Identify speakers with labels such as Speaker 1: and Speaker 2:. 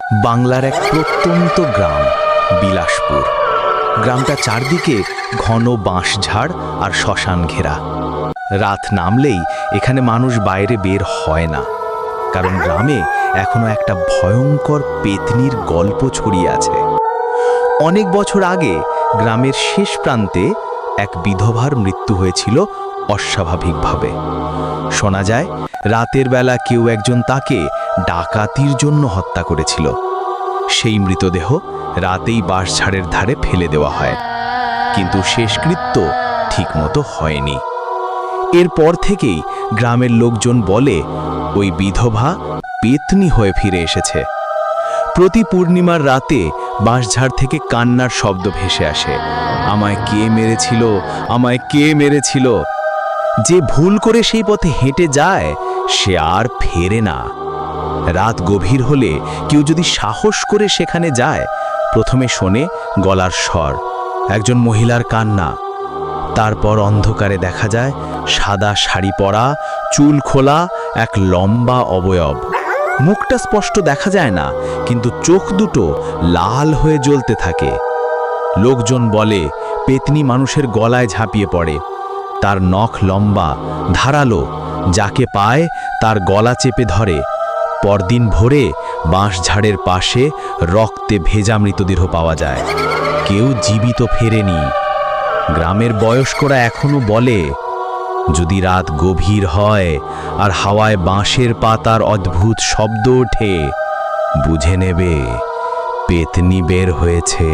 Speaker 1: বাংলার এক প্রত্যন্ত গ্রাম বিলাসপুর। গ্রামটা চারদিকে ঘন বাঁশঝাড় আর শ্মশান ঘেরা। রাত নামলেই এখানে মানুষ বাইরে বের হয় না, কারণ গ্রামে এখনো একটা ভয়ঙ্কর পেতনির গল্প ছড়িয়ে আছে। অনেক বছর আগে গ্রামের শেষ প্রান্তে এক বিধবার মৃত্যু হয়েছিল অস্বাভাবিকভাবে। শোনা যায় রাতের বেলা কেউ একজন তাকে ডাকাতির জন্য হত্যা করেছিল। সেই মৃতদেহ রাতেই বাঁশঝাড়ের ধারে ফেলে দেওয়া হয়, কিন্তু শেষকৃত্য ঠিকমতো হয়নি। এরপর থেকেই গ্রামের লোকজন বলে ওই বিধবা পেতনি হয়ে ফিরে এসেছে। প্রতি পূর্ণিমার রাতে বাঁশঝাড় থেকে কান্নার শব্দ ভেসে আসে, আমায় কে মেরেছিল, আমায় কে মেরেছিল। যে ভুল করে সেই পথে হেঁটে যায় সে আর ফেরে না। রাত গভীর হলে কেউ যদি সাহস করে সেখানে যায়, প্রথমে শোনে গলার স্বর, একজন মহিলার কান্না। তারপর অন্ধকারে দেখা যায় সাদা শাড়ি পরা, চুল খোলা এক লম্বা অবয়ব। মুখটা স্পষ্ট দেখা যায় না, কিন্তু চোখ দুটো লাল হয়ে জ্বলতে থাকে। লোকজন বলে পেতনি মানুষের গলায় ঝাঁপিয়ে পড়ে। তার নখ লম্বা, ধারালো, যাকে পায় তার গলা চেপে ধরে। পরদিন ভোরে বাঁশঝাড়ের পাশে রক্তে ভেজা মৃতদেহ পাওয়া যায়। কেউ জীবিত ফেরেনি। গ্রামের বয়স্করা এখনো বলে, যদি রাত গভীর হয় আর হাওয়ায় বাঁশের পাতার অদ্ভুত শব্দ ওঠে, বুঝে নেবে পেতনি বের হয়েছে।